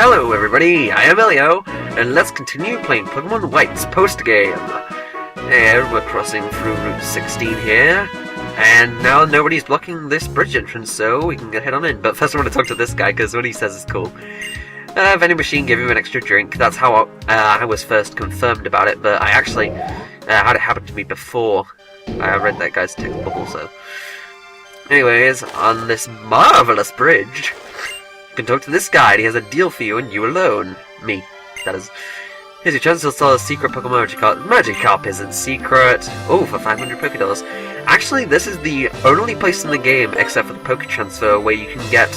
Hello everybody, I am Elio, and let's continue playing Pokemon White's post-game. And we're crossing through Route 16 here, and now nobody's blocking this bridge entrance, so we can head on in. But first I want to talk to this guy, because what he says is cool. Vending machine, give him an extra drink. That's how I was first confirmed about it, but I actually had it happen to me before I read that guy's text bubble, so... Anyways, on this marvelous bridge, you can talk to this guy. He has a deal for you and you alone. Me, that is. Here's your chance to sell a secret Pokemon Magikarp. Magikarp isn't secret. Oh, for 500 Pokédollars. Actually, this is the only place in the game, except for the Poké Transfer, where you can get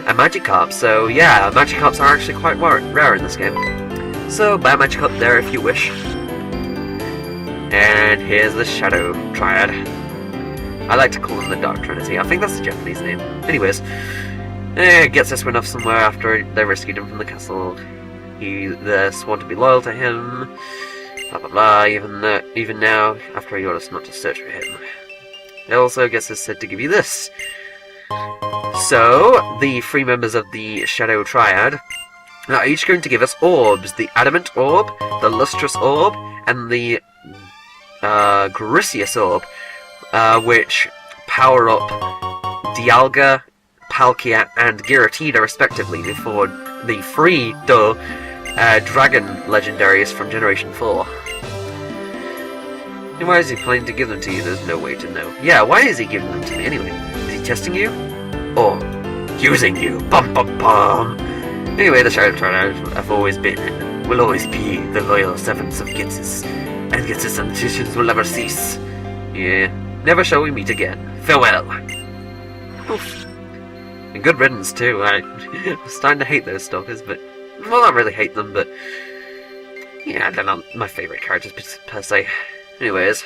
a Magikarp. So yeah, Magikarps are actually quite rare in this game. So buy a Magikarp there if you wish. And here's the Shadow Triad. I like to call them the Dark Trinity. I think that's the Japanese name. Anyways, gets this one off somewhere after they rescued him from the castle. They're sworn to be loyal to him. Blah blah blah. Even now, after he orders not to search for him. It also gets us said to give you this. So the three members of the Shadow Triad are each going to give us orbs: the Adamant Orb, the Lustrous Orb, and the Gracious Orb. Which power up Dialga, Palkia, and Giratina respectively for the three Dragon legendaries from Generation 4. And why is he planning to give them to you? There's no way to know. Yeah, why is he giving them to me anyway? Is he testing you? Or using you? Bum bum bum! Anyway, the Shadow Triad have always been, and will always be, the loyal servants of Gitsis, and Gitsis institutions will never cease. Yeah. Never shall we meet again. Farewell. Oof. And good riddance too. I'm starting to hate those stalkers, but... Well, not really hate them, but... Yeah, they're not my favourite characters per se. Anyways,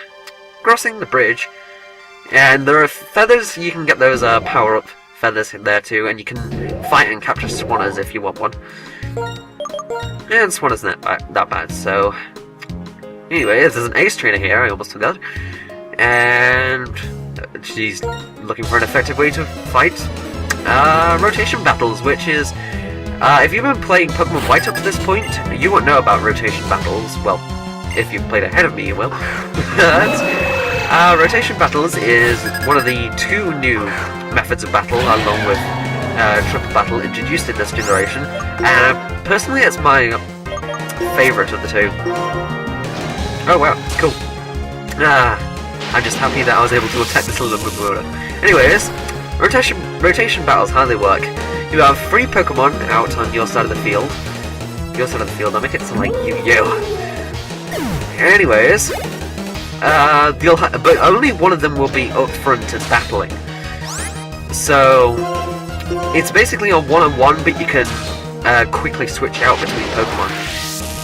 crossing the bridge. And there are feathers. You can get those power-up feathers in there too, and you can fight and capture Swanners if you want one. And Swanners not that bad, so... Anyways, there's an Ace Trainer here, I almost forgot. And she's looking for an effective way to fight rotation battles, which is if you've been playing Pokemon White up to this point, you won't know about rotation battles. Well, if you've played ahead of me, you will. Rotation battles is one of the two new methods of battle, along with triple battle introduced in this generation. Personally, it's my favourite of the two. Oh wow, cool. I'm just happy that I was able to attack this little Mimura. Anyways, rotation battles, how they work. You have three Pokemon out on your side of the field. I'll make it sound like Yu-Gi-Oh! Anyways, but only one of them will be up front and battling. So, it's basically a one-on-one, but you can quickly switch out between Pokemon.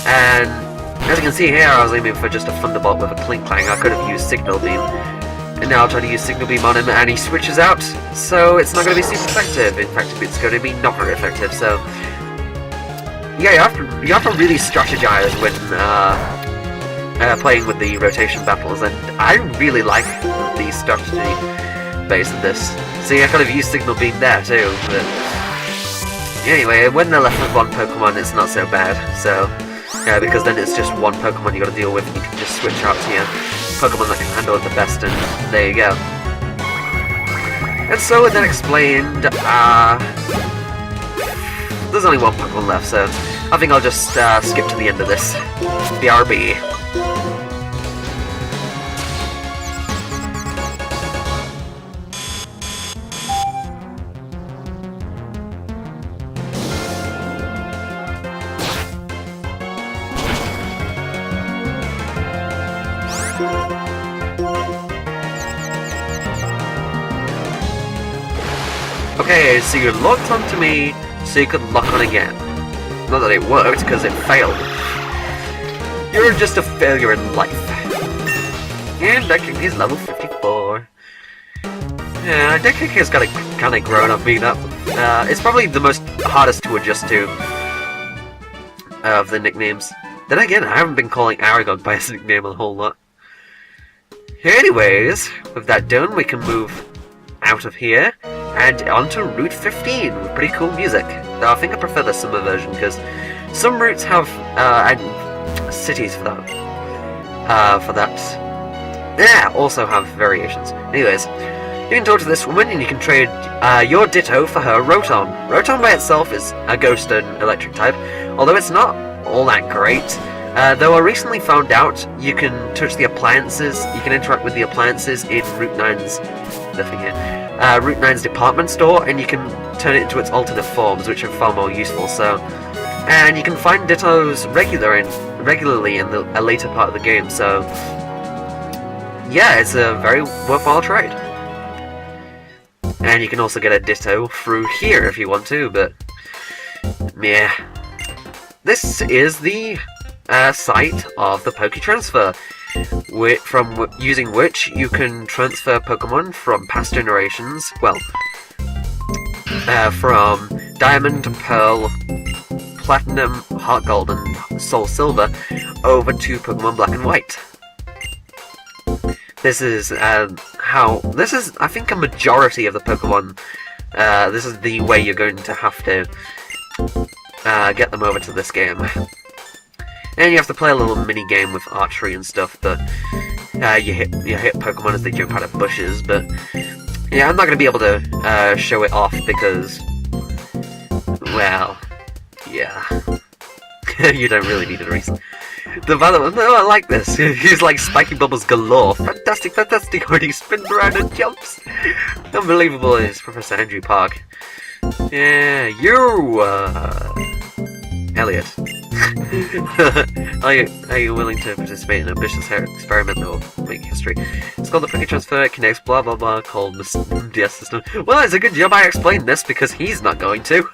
And as you can see here, I was aiming for just a Thunderbolt with a Clink Clang. I could have used Signal Beam. And now I'll try to use Signal Beam on him, and he switches out, so it's not going to be super effective. In fact, it's going to be not very effective, so... Yeah, you have to really strategize when playing with the rotation battles, and I really like the strategy base of this. See, I could have used Signal Beam there too, but... Anyway, when they're left with one Pokemon, it's not so bad, so... Yeah, because then it's just one Pokemon you gotta deal with, and you can just switch out to your Pokemon that can handle it the best, and there you go. And so, with that explained, there's only one Pokemon left, so I think I'll just skip to the end of this. BRB. Okay, so you locked onto me, so you could lock on again. Not that it worked, because it failed. You're just a failure in life. And Deckkick is level 54. Yeah, Deckkick has got kind of grown on me. It's probably the most hardest to adjust to of the nicknames. Then again, I haven't been calling Aragon by his nickname a whole lot. Anyways, with that done, we can move out of here. and onto Route 15 with pretty cool music. Though I think I prefer the summer version because some routes have and cities for that. Yeah, also have variations. Anyways, you can talk to this woman and you can trade your Ditto for her Rotom. Rotom by itself is a ghost and electric type, although it's not all that great. Though I recently found out you can touch the appliances, you can interact with the appliances in Route 9's Route 9's department store, and you can turn it into its alternate forms, which are far more useful. So, and you can find Dittos regularly in a later part of the game. So, yeah, it's a very worthwhile trade. And you can also get a Ditto through here if you want to, but yeah. This is the site of the Poké Transfer, using which you can transfer Pokemon from past generations, well, from Diamond, Pearl, Platinum, Heart Gold, and Soul Silver over to Pokemon Black and White. This is I think a majority of the Pokemon, this is the way you're going to have to get them over to this game. And you have to play a little mini game with archery and stuff, but you hit Pokemon as they jump out of bushes. But yeah, I'm not going to be able to show it off because, well, yeah, you don't really need a reason. The Valorant, no, I like this. He's like spiky bubbles galore. Fantastic, fantastic. How he spins around and jumps. Unbelievable is Professor Andrew Park. Yeah, you, Elliot. Are you willing to participate in an ambitious experiment that will make history? It's called the Poké Transfer. It connects blah blah blah called the DS system. Well, it's a good job I explained this because he's not going to.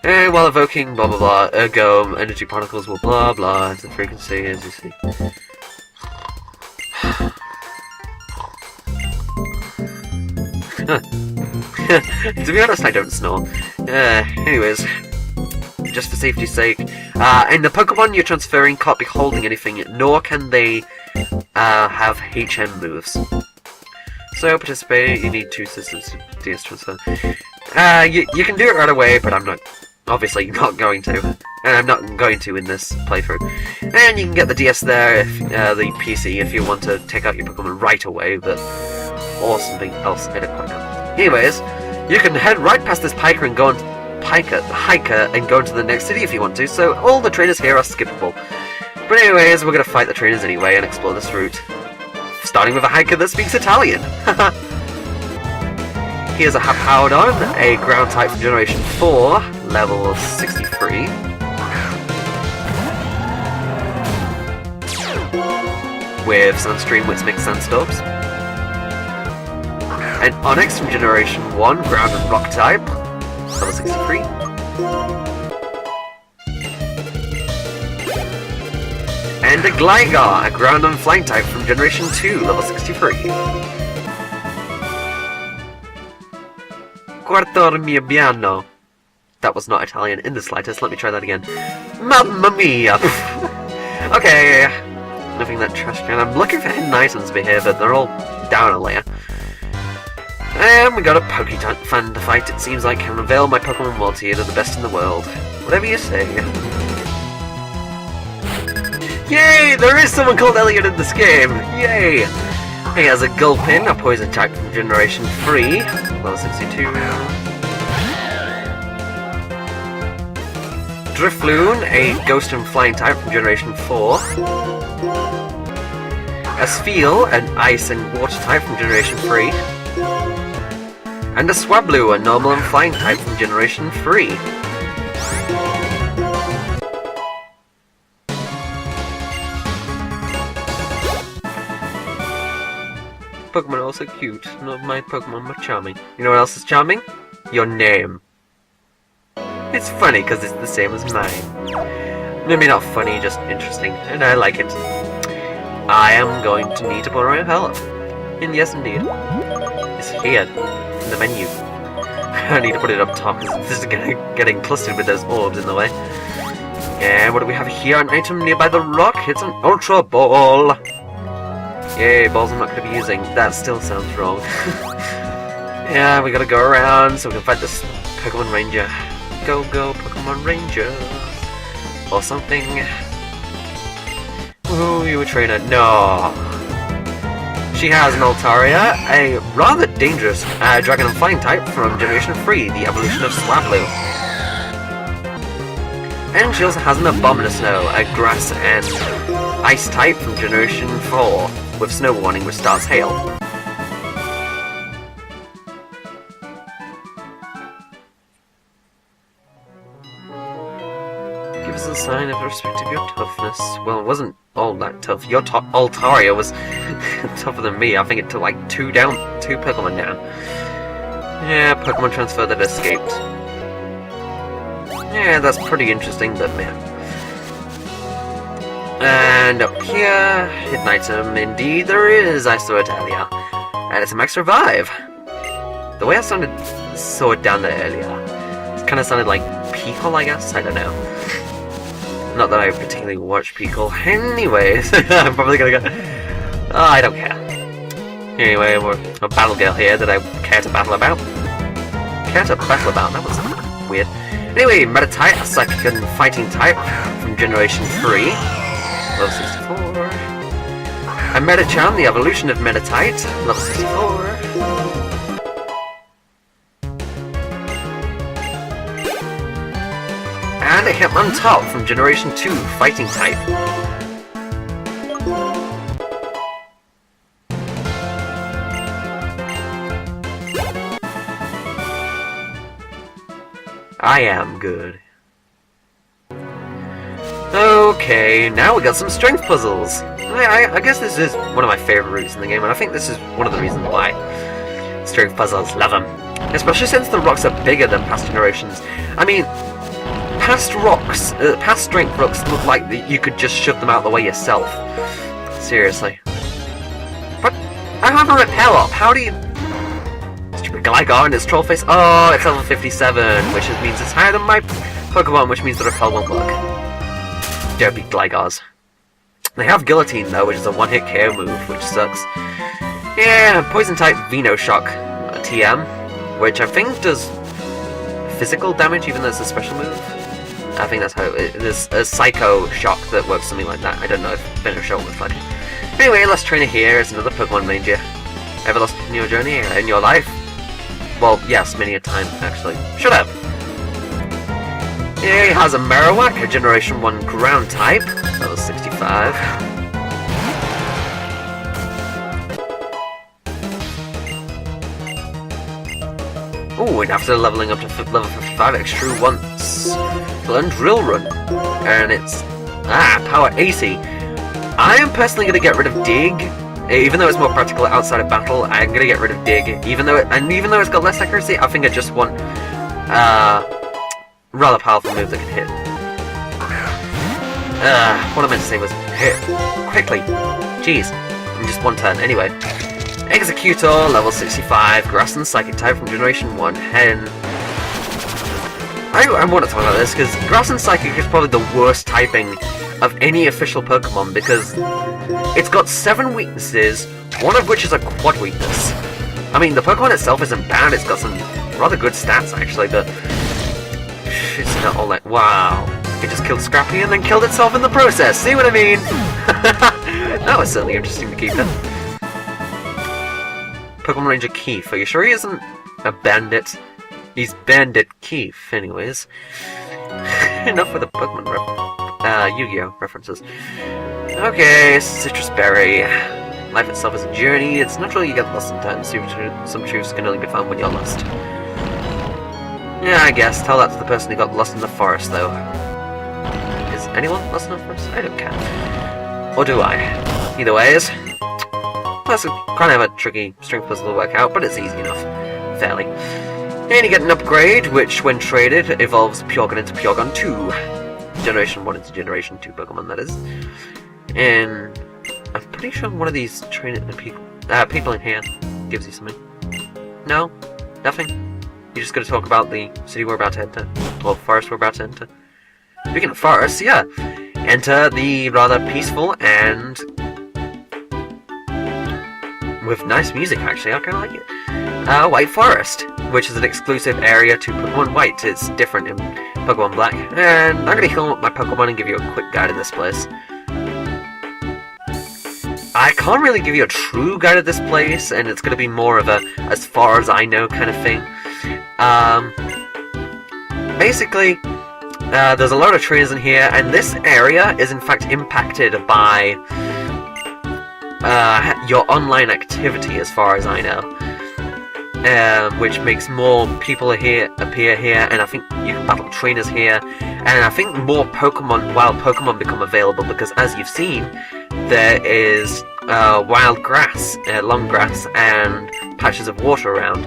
And while evoking blah blah blah, ergo energy particles will blah blah as the frequency, as you see. To be honest, I don't snore. Anyways, just for safety's sake, and the Pokemon you're transferring can't be holding anything, nor can they have HM moves. So participate. You need 2 systems to DS transfer. You can do it right away, but I'm not. Obviously not going to, and I'm not going to in this playthrough. And you can get the DS there, the PC, if you want to take out your Pokemon right away, but or something else I don't quite know. Anyways, you can head right past this hiker and go into the next city if you want to, so all the trainers here are skippable. But anyways, we're going to fight the trainers anyway and explore this route. Starting with a hiker that speaks Italian. Here's a Hippowdon, a ground type from Generation 4, level 63. With Sandstream, which makes Sandstorms. An Onix from Generation 1, ground and rock type, level 63. And a Gligar, a ground and flying type from Generation 2, level 63. Quarto mio piano. That was not Italian in the slightest. Let me try that again. Mamma mia! Okay, nothing that trash can. I'm looking for hidden items over here, but they're all down a layer. And we got a Pokéfan to fight. It seems like I can unveil my Pokemon loyalty to the best in the world. Whatever you say. Yay! There is someone called Elliot in this game! Yay! He has a Gulpin, a poison type from Generation 3, level 62. Drifloon, a ghost and flying type from Generation 4. A Spheal, an ice and water type from Generation 3. And a Swablu, a normal and flying type from Generation 3. Pokemon are also cute. None of my Pokemon are charming. You know what else is charming? Your name. It's funny because it's the same as mine. Maybe not funny, just interesting, and I like it. I am going to need to put my help. And yes, indeed. It's here, in the menu. I need to put it up top because this is getting clustered with those orbs in the way. And what do we have here? An item nearby the rock. It's an Ultra Ball. Yay, balls I'm not going to be using. That still sounds wrong. Yeah, we gotta go around so we can fight this Pokemon Ranger. Go, go, Pokemon Ranger. Or something. Ooh, you a trainer. No. She has an Altaria, a rather dangerous Dragon and Flying type from Generation 3, the evolution of Swablu. And she also has an Abominusno, a Grass and Ice type from Generation 4, with Snow Warning which starts Hail. Give us a sign of respect of your toughness. Well, it wasn't all that tough. Your Altaria was tougher than me. I think it took like two Pokemon down. Yeah, Pokemon transfer that escaped. Yeah, that's pretty interesting, but man. And up here, hidden item. Indeed, there is. I saw it earlier. And it's a Max Revive. The way I saw it down there earlier, it kind of sounded like Peekle, I guess? I don't know. Not that I particularly watch Peekle. Anyways, I'm probably gonna go... Oh, I don't care. Anyway, we're a battle girl here that I care to battle about. Care to battle about? That was weird. Anyway, Meditite, a Psychic and Fighting type from Generation 3. Level 64. A Medicham, the evolution of Meditite. Level 64. And a Hitmontop from Generation 2, Fighting type. I am good. Okay, now we got some strength puzzles. I guess this is one of my favorite routes in the game, and I think this is one of the reasons why. Strength puzzles, love them. Especially since the rocks are bigger than past generations. I mean, past strength rocks look like you could just shove them out of the way yourself. Seriously. But I have a repel up. How do you... Stupid Gligar and its troll face. Oh, it's level 57, which means it's higher than my Pokemon, which means the repel won't work. Derpy Gligars. They have Guillotine though, which is a one-hit KO move, which sucks. Yeah, Poison type Venoshock TM, which I think does physical damage even though it's a special move. I think that's how there's a Psycho Shock that works something like that. I don't know if Venoshock looks like it. Anyway, last trainer here is another Pokemon Ranger. Ever lost in your journey, in your life? Well, yes, many a time, actually. Shut up! Here he has a Marowak, a Generation 1 Ground type. That was 65. Ooh, and after leveling up to level 55, Extru once learned Drill Run. And it's... Power 80. I am personally going to get rid of Dig. Even though it's more practical outside of battle, I'm going to get rid of Dig. Even though it's got less accuracy, I think I just want... rather powerful move that can hit. What I meant to say was hit quickly. Jeez, in just one turn. Anyway, Executor, level 65, Grass and Psychic type from Generation 1. Hen. I want to talk about this because Grass and Psychic is probably the worst typing of any official Pokemon because it's got 7 weaknesses, one of which is a quad weakness. I mean, the Pokemon itself isn't bad. It's got some rather good stats actually, but. It's not all that. Wow. It just killed Scrappy and then killed itself in the process. See what I mean? That was certainly interesting to keep it. Pokemon Ranger Keith. Are you sure he isn't a bandit? He's Bandit Keith, anyways. Enough with the Pokemon Yu-Gi-Oh! References. Okay, Citrus Berry. Life itself is a journey. It's natural you get lost sometimes. Some truths can only be found when you're lost. Yeah, I guess. Tell that to the person who got lost in the forest, though. Is anyone lost in the forest? I don't care. Or do I? Either ways. Plus, it kind of a tricky strength puzzle to work out, but it's easy enough. Fairly. And you get an upgrade, which, when traded, evolves Purgon into Purgon 2. Generation 1 into Generation 2 Pokemon, that is. And I'm pretty sure one of these people in here gives you something. No? Nothing? You're just going to talk about the city we're about to enter? Or forest we're about to enter? Speaking of forests, yeah. Enter the rather peaceful and... with nice music, actually. I kind of like it. White Forest, which is an exclusive area to Pokemon White. It's different in Pokemon Black. And I'm going to heal up my Pokemon and give you a quick guide of this place. I can't really give you a true guide of this place, and it's going to be more of a as far as I know kind of thing. Basically, there's a lot of trainers in here, and this area is in fact impacted by your online activity, as far as I know. Which makes more people appear here, and I think you can battle trainers here, and I think more wild Pokemon become available, because as you've seen, there is wild grass, long grass, and patches of water around.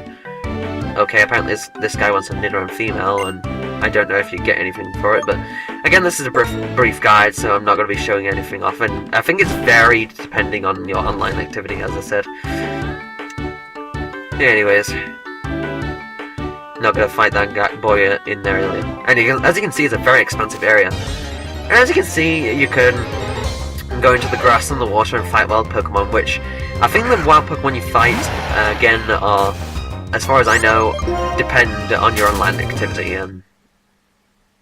Okay, apparently this guy wants a Nidoran female, and I don't know if you get anything for it, but again, this is a brief guide, so I'm not going to be showing anything off, and I think it's varied depending on your online activity, as I said. Anyways, not gonna fight that boy in there, and as you can see, it's a very expansive area. And as you can see, you can go into the grass and the water and fight wild Pokemon, which I think the wild Pokemon you fight, again, are, as far as I know, depend on your online activity, and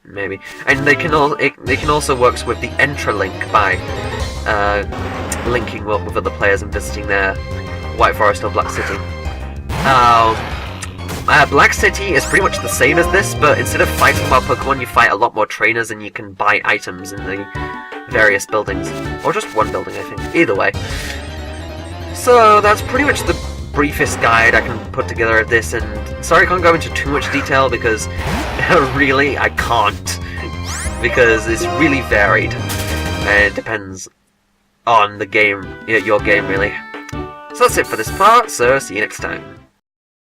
maybe. And they can also work with the Entra-link by linking up with other players and visiting their White Forest or Black City. Black City is pretty much the same as this, but instead of fighting wild Pokemon, you fight a lot more trainers, and you can buy items in the various buildings. Or just one building, I think. Either way. So, that's pretty much the briefest guide I can put together of this, and sorry I can't go into too much detail, because really, I can't. Because it's really varied, and it depends on the game, your game, really. So that's it for this part, so see you next time.